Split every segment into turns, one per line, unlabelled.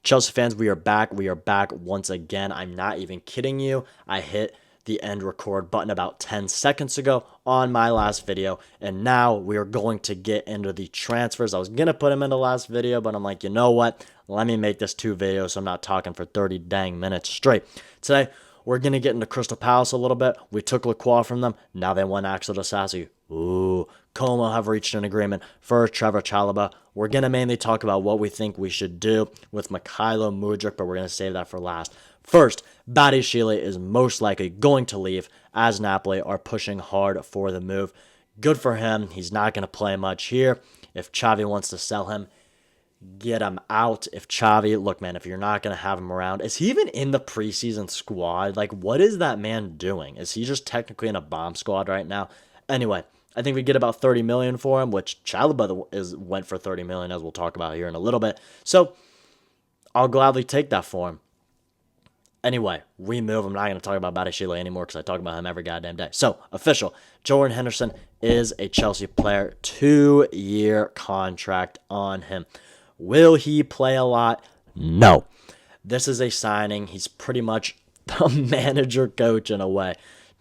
Chelsea fans, we are back. We are back once again. I'm not even kidding you. I hit the end record button about 10 seconds ago on my last video, and now we are going to get into the transfers. I was going to put them in the last video, but I'm like, you know what? Let me make this 2 videos so I'm not talking for 30 dang minutes straight. Today, we're going to get into Crystal Palace a little bit. We took Lacroix from them. Now they want Axel Disasi. Ooh, Como have reached an agreement for Trevor Chalobah. We're going to mainly talk about what we think we should do with Mykhailo Mudryk, but we're going to save that for last. First, Badiashile is most likely going to leave as Napoli are pushing hard for the move. Good for him. He's not going to play much here. If Xavi wants to sell him, get him out. If Xavi, look, man, if you're not going to have him around, is he even in the preseason squad? Like, what is that man doing? Is he just technically in a bomb squad right now? Anyway, I think we get about 30 million for him, which Chalobah went for 30 million, as we'll talk about here in a little bit. So I'll gladly take that for him. Anyway, we move. I'm not going to talk about Badiashile anymore because I talk about him every goddamn day. So, official. Jordan Henderson is a Chelsea player. 2-year contract on him. Will he play a lot? No. This is a signing. He's pretty much the manager coach in a way.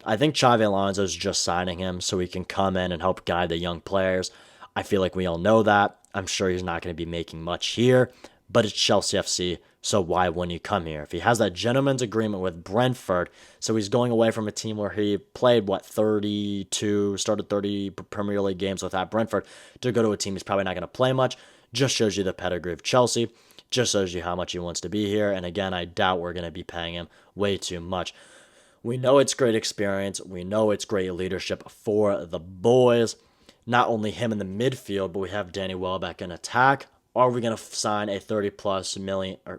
I think Xavi Alonso is just signing him so he can come in and help guide the young players. I feel like we all know that. I'm sure he's not going to be making much here, but it's Chelsea FC, so why wouldn't he come here? If he has that gentleman's agreement with Brentford, so he's going away from a team where he played, started 30 Premier League games with that Brentford, to go to a team he's probably not going to play much, just shows you the pedigree of Chelsea, just shows you how much he wants to be here, and again, I doubt we're going to be paying him way too much. We know it's great experience. We know it's great leadership for the boys. Not only him in the midfield, but we have Danny Welbeck in attack. Are we going to sign a 30-plus million, a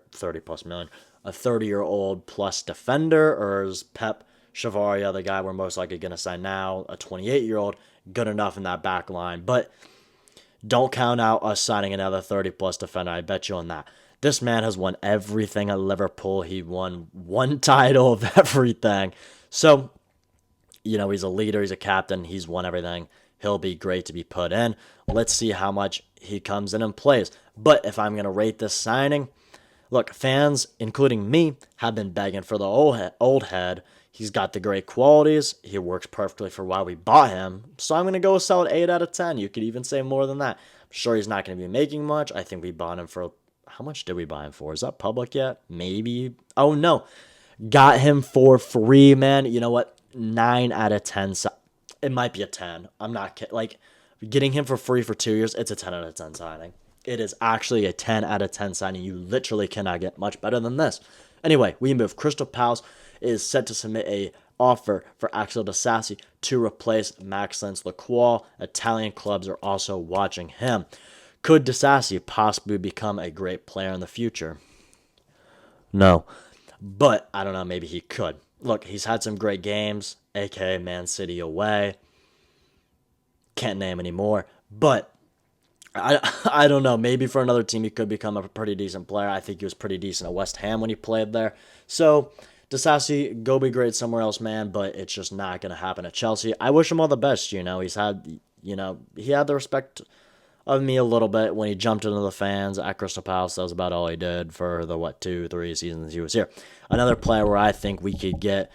30-year-old plus defender, or is Pep Chavaria, the guy we're most likely going to sign now, a 28-year-old, good enough in that back line? But don't count out us signing another 30-plus defender. I bet you on that. This man has won everything at Liverpool. He won one title of everything. So, he's a leader. He's a captain. He's won everything. He'll be great to be put in. Let's see how much he comes in and plays. But if I'm going to rate this signing, look, fans, including me, have been begging for the old head. He's got the great qualities. He works perfectly for why we bought him. So I'm going to go a solid 8 out of 10. You could even say more than that. I'm sure he's not going to be making much. I think we bought him for... How much did we buy him for? Is that public yet? Maybe. Oh, no. Got him for free, man. You know what? 9 out of 10. It might be a 10. I'm not kidding. Like, getting him for free for 2 years, it's a 10 out of 10 signing. It is actually a 10 out of 10 signing. You literally cannot get much better than this. Anyway, we move. Crystal Palace is set to submit a offer for Axel Disasi to replace Maxence Lacroix. Italian clubs are also watching him. Could Disasi possibly become a great player in the future? No. But, I don't know, maybe he could. Look, he's had some great games, a.k.a. Man City away. Can't name any more. But, I don't know. Maybe for another team he could become a pretty decent player. I think he was pretty decent at West Ham when he played there. So, Disasi, go be great somewhere else, man, but it's just not going to happen at Chelsea. I wish him all the best, He's had, he had the respect of me a little bit when he jumped into the fans at Crystal Palace. That was about all he did for the, 2-3 seasons he was here. Another player where I think we could get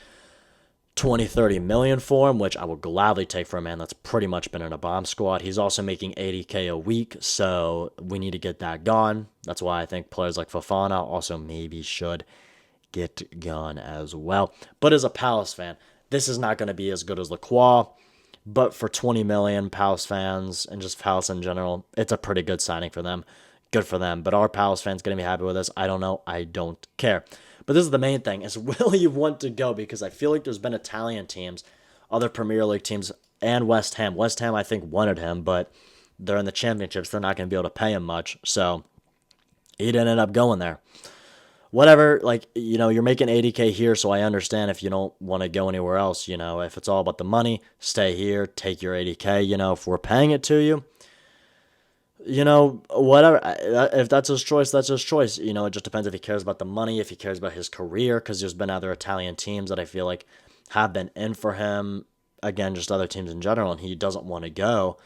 20-30 million for him, which I will gladly take for a man that's pretty much been in a bomb squad. He's also making 80K a week, so we need to get that gone. That's why I think players like Fofana also maybe should get gone as well. But as a Palace fan, this is not going to be as good as Lacroix. But for 20 million Palace fans and just Palace in general, it's a pretty good signing for them. Good for them. But are Palace fans going to be happy with this? I don't know. I don't care. But this is the main thing, is will he want to go? Because I feel like there's been Italian teams, other Premier League teams, and West Ham. West Ham, I think, wanted him, but they're in the championships. They're not going to be able to pay him much. So he didn't end up going there. Whatever, you're making 80K here, so I understand if you don't want to go anywhere else, if it's all about the money, stay here, take your 80K, if we're paying it to you, whatever, if that's his choice, that's his choice, it just depends if he cares about the money, if he cares about his career, because there's been other Italian teams that I feel like have been in for him, again, just other teams in general, and he doesn't want to go,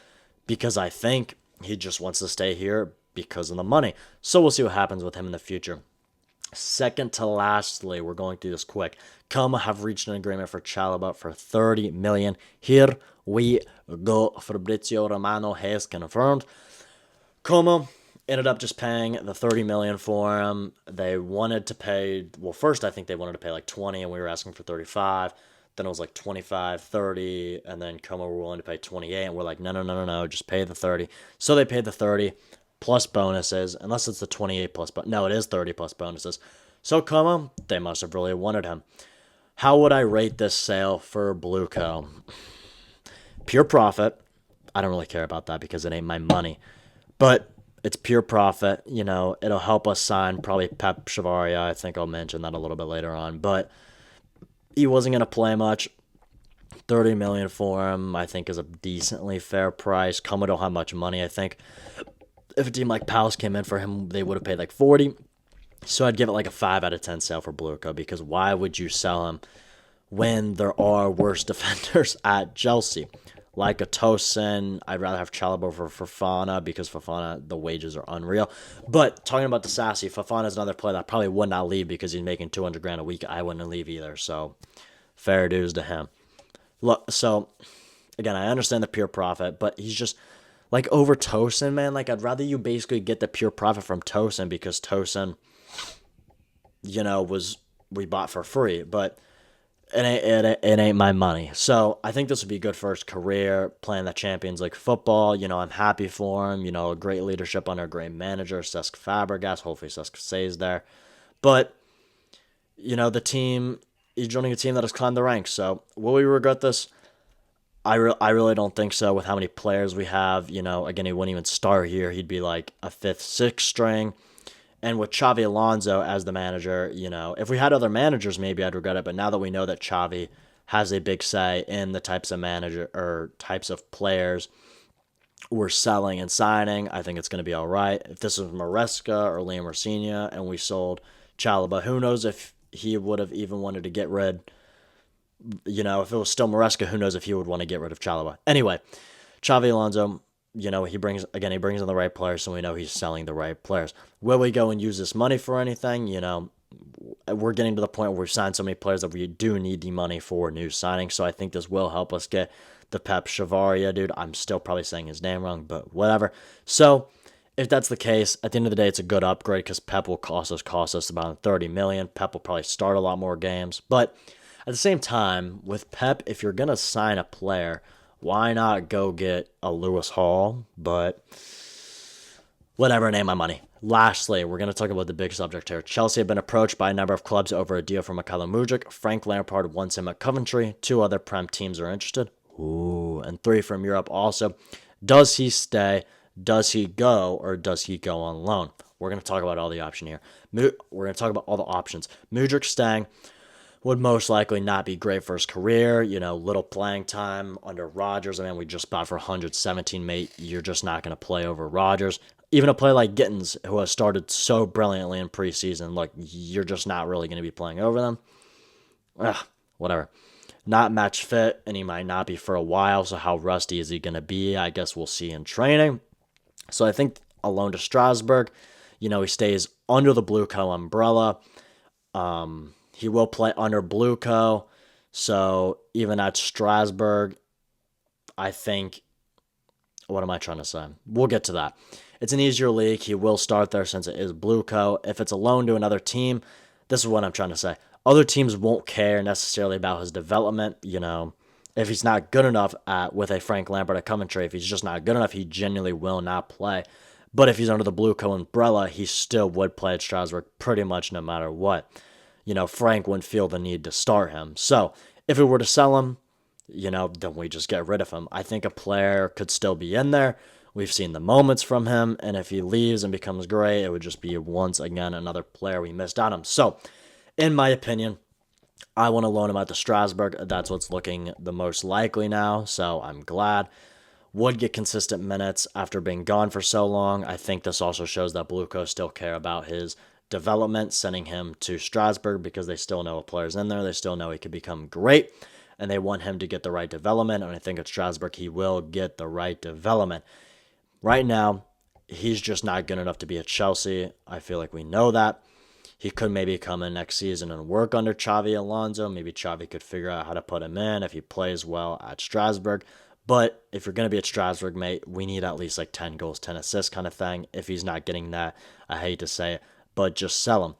because I think he just wants to stay here because of the money, so we'll see what happens with him in the future. Second to lastly, we're going through this quick. Como have reached an agreement for Chalaba for 30 million. Here we go. Fabrizio Romano has confirmed. Como ended up just paying the 30 million for him. They wanted to pay, well, first I think they wanted to pay like 20 and we were asking for 35. Then it was like 25, 30, and then Como were willing to pay 28 and we're like, no, just pay the 30. So they paid the 30 plus bonuses, unless it's the 28 plus, but no, it is 30 plus bonuses. So Como, they must have really wanted him. How would I rate this sale for Blueco? Pure profit. I don't really care about that because it ain't my money. But it's pure profit. It'll help us sign probably Pep Chavaria. I think I'll mention that a little bit later on. But he wasn't going to play much. 30 million for him, I think, is a decently fair price. Como don't have much money, I think. If a team like Palace came in for him, they would have paid like 40. So I'd give it like a 5 out of 10 sale for Blueco, because why would you sell him when there are worse defenders at Chelsea? Like a Tosin, I'd rather have Chalobah over Fofana because Fofana, the wages are unreal. But talking about the Sassy, Fofana is another player that probably would not leave because he's making 200 grand a week. I wouldn't leave either, so fair dues to him. Look, so again, I understand the pure profit, but he's just like over Tosin, man. Like I'd rather you basically get the pure profit from Tosin because Tosin, was we bought for free, but it ain't my money. So I think this would be good for his career, playing the Champions League football. I'm happy for him. Great leadership under a great manager, Cesc Fabregas. Hopefully Cesc stays there. But, the team, he's joining a team that has climbed the ranks. So will we regret this? I really don't think so with how many players we have. Again, he wouldn't even start here. He'd be like a fifth, sixth string. And with Xavi Alonso as the manager, if we had other managers, maybe I'd regret it. But now that we know that Xavi has a big say in the types of manager or types of players we're selling and signing, I think it's going to be all right. If this was Maresca or Liam Rosina and we sold Chalobah, who knows if he would have even wanted to get rid. If it was still Maresca, who knows if he would want to get rid of Chalobah. Anyway, Xavi Alonso, he brings in the right players, so we know he's selling the right players. Will we go and use this money for anything? We're getting to the point where we've signed so many players that we do need the money for new signings, so I think this will help us get the Pep Chavaria dude. I'm still probably saying his name wrong, but whatever. So if that's the case, at the end of the day, it's a good upgrade because Pep will cost us about 30 million. Pep will probably start a lot more games, but at the same time, with Pep, if you're going to sign a player, why not go get a Lewis Hall? But whatever, it ain't my money. Lastly, we're going to talk about the big subject here. Chelsea have been approached by a number of clubs over a deal for Mykhailo Mudryk. Frank Lampard wants him at Coventry. 2 other Prem teams are interested. And 3 from Europe also. Does he stay? Does he go? Or does he go on loan? We're going to talk about all the option here. We're going to talk about all the options. Mudryk staying would most likely not be great for his career. Little playing time under Rodgers. We just bought for 117, mate. You're just not going to play over Rodgers. Even a player like Gittins, who has started so brilliantly in preseason, look, you're just not really going to be playing over them. Whatever. Not match fit, and he might not be for a while, so how rusty is he going to be? I guess we'll see in training. So I think a loan to Strasbourg, he stays under the Blueco umbrella. He will play under Blueco, so even at Strasbourg, I think, what am I trying to say? We'll get to that. It's an easier league. He will start there since it is Blueco. If it's a loan to another team, this is what I'm trying to say. Other teams won't care necessarily about his development. If he's not good enough with a Frank Lampard at Coventry, if he's just not good enough, he genuinely will not play. But if he's under the Blueco umbrella, he still would play at Strasbourg pretty much no matter what. Frank wouldn't feel the need to start him. So if we were to sell him, then we just get rid of him. I think a player could still be in there. We've seen the moments from him, and if he leaves and becomes great, it would just be once again another player we missed out on. So, in my opinion, I want to loan him out to Strasbourg. That's what's looking the most likely now, so I'm glad. Would get consistent minutes after being gone for so long. I think this also shows that Blueco still care about his development, sending him to Strasbourg because they still know a player's in there. They still know he could become great, and they want him to get the right development, and I think at Strasbourg he will get the right development. Right now, he's just not good enough to be at Chelsea. I feel like we know that. He could maybe come in next season and work under Xavi Alonso. Maybe Xavi could figure out how to put him in if he plays well at Strasbourg. But if you're going to be at Strasbourg, mate, we need at least like 10 goals, 10 assists kind of thing. If he's not getting that, I hate to say it, but just sell him.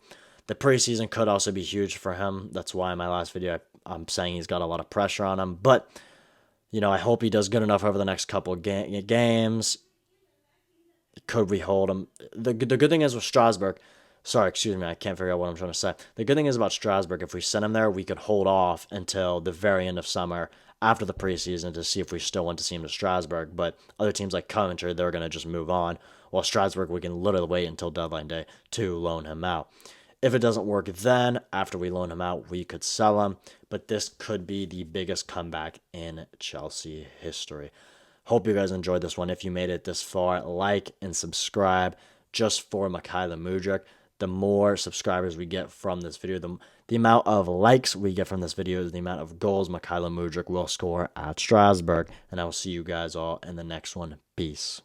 The preseason could also be huge for him. That's why in my last video, I'm saying he's got a lot of pressure on him. But, I hope he does good enough over the next couple of games. Could we hold him? The good thing is with Strasbourg, sorry, excuse me, I can't figure out what I'm trying to say. The good thing is about Strasbourg, if we send him there, we could hold off until the very end of summer after the preseason to see if we still want to see him to Strasbourg. But other teams like Coventry, they're going to just move on. While Strasbourg, we can literally wait until deadline day to loan him out. If it doesn't work then, after we loan him out, we could sell him. But this could be the biggest comeback in Chelsea history. Hope you guys enjoyed this one. If you made it this far, like and subscribe just for Mykhailo Mudryk. The more subscribers we get from this video, the amount of likes we get from this video is the amount of goals Mykhailo Mudryk will score at Strasbourg. And I will see you guys all in the next one. Peace.